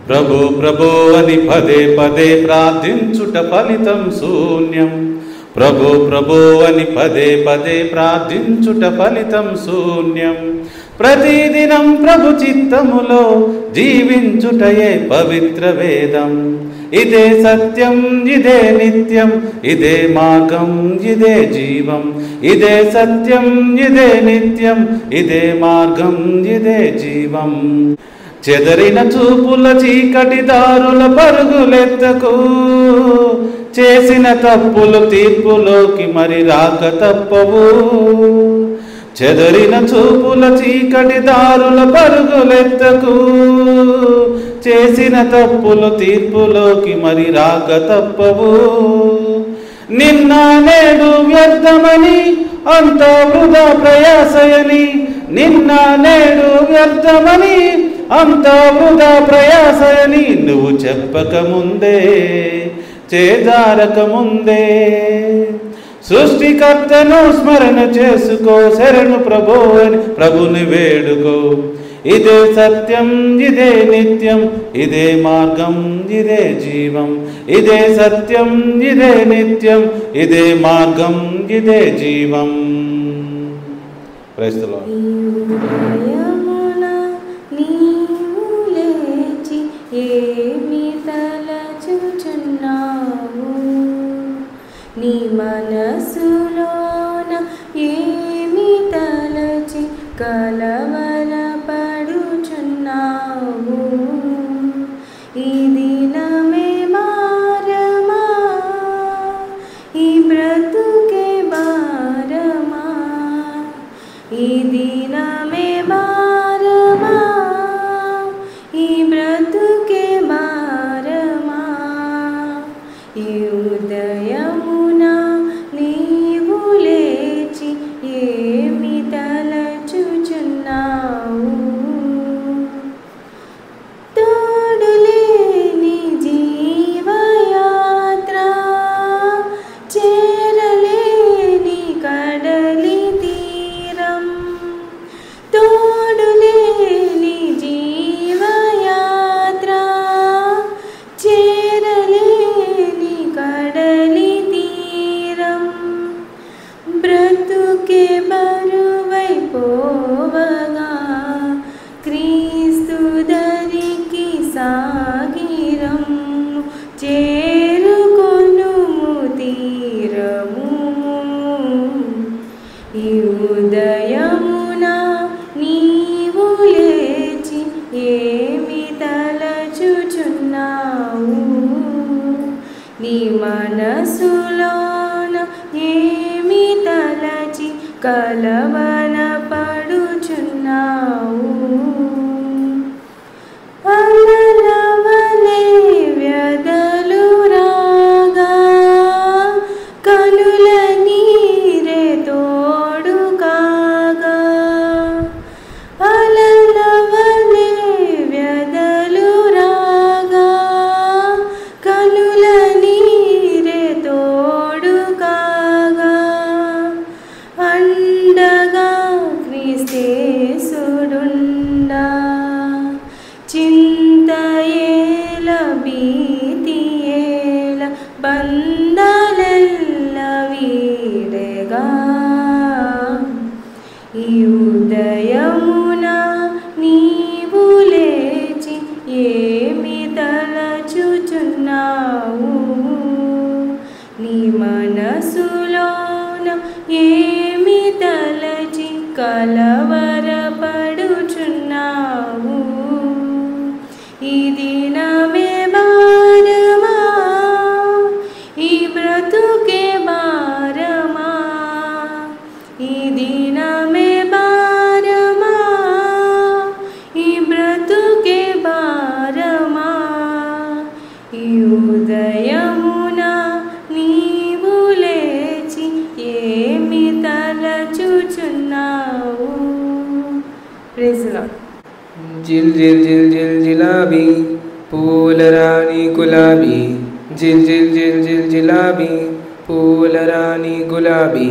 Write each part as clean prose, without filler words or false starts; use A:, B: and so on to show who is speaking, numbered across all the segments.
A: ప్రభు ప్రభు అని పదే పదే ప్రార్థించుట ఫలితం శూన్యం. ప్రభు ప్రభు అని పదే పదే ప్రార్థించుట ఫలితం శూన్యం. ప్రతిదినం ప్రభు చిత్తములో జీవించుటయే పవిత్ర వేదం. ఇదే సత్యం, ఇదే నిత్యం, ఇదే మార్గం, ఇదే జీవం. ఇదే సత్యం, ఇదే నిత్యం, ఇదే మార్గం, ఇదే జీవం. చెదరిన చూపుల చీకటి దారుల పరుగులెత్తకు, చేసిన తప్పులు తీర్పులోకి మరి రాక తప్పవు. చెదరిన చూపుల చీకటి దారుల పరుగులెత్తకు, చేసిన తప్పులు తీర్పులోకి మరి రాక తప్పవు. నిన్న నేడు వ్యర్థమని అంతా వృధా ప్రయాసయని, నిన్న నేడు వ్యర్థమని అంతా వృధా ప్రయాసయని నువ్వు చెప్పక ముందే, చేజారక ముందే సృష్టికర్తను స్మరణ చేసుకో, శరణు ప్రభు అని ప్రభుని వేడుకో. ఇదే సత్యం, ఇదే నిత్యం, ఇదే మార్గం, ఇదే జీవం. ఇదే సత్యం, ఇదే నిత్యం, ఇదే మార్గం, ఇదే జీవం. Praise the Lord.
B: నీ మనసులోన ఏమి తలచి కలవరపడుచున్నావు? ఈ దినమే మారమా, ఈ బ్రతుకే భారమా? ఈ దినమే మారమా, ఈ బ్రతుకే భారమా? ఈ ఉదయమున నీవు లేచి ఏమి తలచుచున్నావు? తోడులేని జీవయాత్ర, చేరలేని కడలి తీరం. తోడులేని జీవయాత్ర, చేరలేని కడలి తీరం. బ్రతుకే బరువైపోవగా క్రీస్తు దరికి సాగిరం. చేరుకొనుము తీరము. ఈ ఉదయమున నీవు లేచి ఏమి తలచుచున్నావు? నీ మనసులోన ఏమి తలచి కలవరపడుచున్నావు? అలలవలే వ్యధలు రాగా కనుల నీరే తోడు కాగా. అలలవలే వ్యధలు రాగా కనుల నీరే తోడు కాగా. అండగా క్రీస్తేసుడుండా, చింతయేల భీతియేల బంధలెల్ల వీడగా. ఈ ఉదయమున నీవు లేచి ఏమి తలచుచున్నావు? నీ మనసులోన ఏమి తలచి కలవరపడుచున్నావు? ఈ దినమే భారమా, ఈ బ్రతుకే భారమా? ఈ దినమే భారమా, ఈ బ్రతుకే భారమా? ఈ ఉదయమున నీవు లేచి ఏమి తలచుచున్నావు? Praise the lord.
C: जिल जिल जिल जिल जिलाबी पूल रानी गुलाबी, जिल जिल जिल जिल जिलाबी पूल रानी गुलाबी,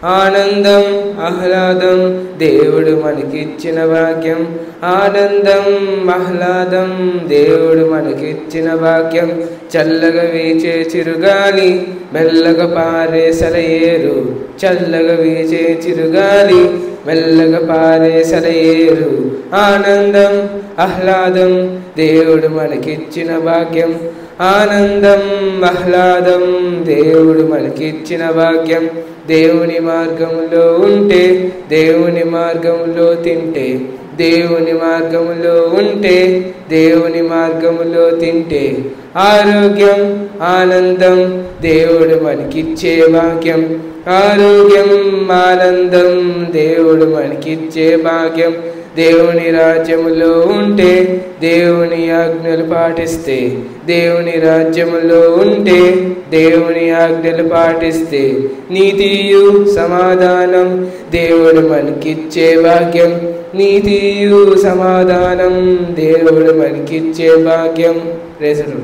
C: ఆనందం ఆహ్లాదం దేవుడు మనకిచ్చిన భాగ్యం. ఆనందం ఆహ్లాదం దేవుడు మనకిచ్చిన భాగ్యం. చల్లగా వీచే చిరుగాలి మెల్లగా పారే సెలయేరు. చల్లగా వీచే చిరుగాలి మెల్లగా పారే సెలయేరు. ఆనందం ఆహ్లాదం దేవుడు మనకిచ్చిన భాగ్యం. ఆనందం ఆహ్లాదం దేవుడు మనకిచ్చిన భాగ్యం. దేవుని మార్గంలో ఉంటే దేవుని మార్గంలో తింటే దేవుని మార్గంలో ఉంటే దేవుని మార్గంలో తింటే ఆరోగ్యం ఆనందం దేవుడు మనకిచ్చే భాగ్యం. ఆరోగ్యం ఆనందం దేవుడు మనకిచ్చే భాగ్యం. దేవుని రాజ్యములో ఉంటే దేవుని ఆజ్ఞలు పాటిస్తే దేవుని రాజ్యములో ఉంటే దేవుని ఆజ్ఞలు పాటిస్తే నీతియు సమాధానం దేవుడు మనకిచ్చే భాగ్యం. నీతియు సమాధానం దేవుడు మనకిచ్చే భాగ్యం. రేసరు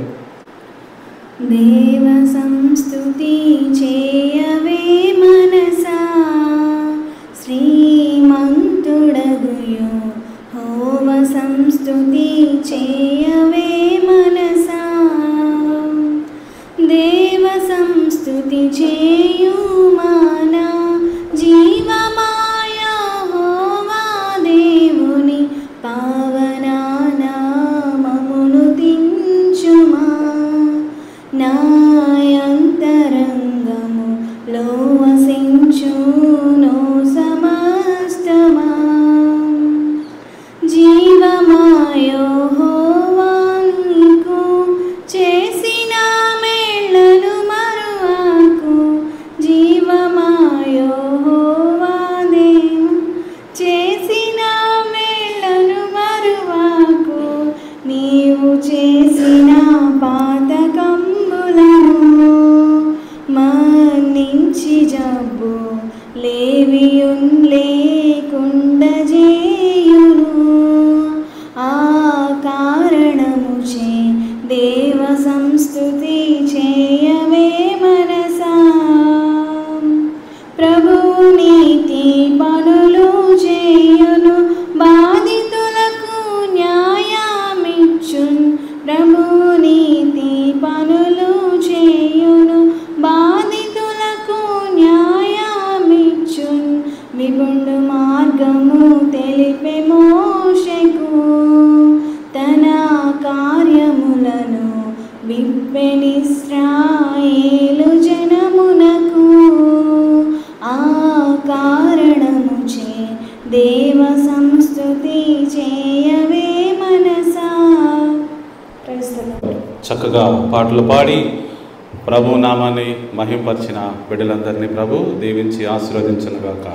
B: దేవ సంస్తుతి చేయవే మనసా శ్రీమంతుడగుయో హోమ సంస్తుతి చేయవే మనసా. దేవ సంస్తుతి చేయు మన జీవమాయ హోమా దేవుని పావనా నామమును తించుమా. నాయంతరంగము లో వసించును సమస్తమా. జీవమాయో హోవాకు చేసిన మేళ్ళను మరువాకు. జీవమాయో హోవా దేవు చేసిన మేళ్ళను మరువాకు. నీవు చేసిన పాతకంబులను మన్నించి జబ్బు లేవియున్ లేకుండా చేయును. ఆ కారణముచే దేవ సంస్తుతి చేయవే మనసా. ప్రభువు నీతి పనులు చేయును బాధితులకు న్యాయమిచ్చున్. ప్రభువు నీతి పనులు చేయును బాధితులకు న్యాయమిచ్చున్. విపుండు మార్గము తెలిపే మోషెకు తన కార్యములను విప్పెనిస్రాయేలు జనమునకు. ఆ కారణముచే దేవ సంస్తుతి చేయవే మనసా.
A: చక్కగా పాటలు పాడి ప్రభు నామాన్ని మహింపరిచిన బిడ్డలందరినీ ప్రభు దీవించి ఆశీర్వదించునుగాక.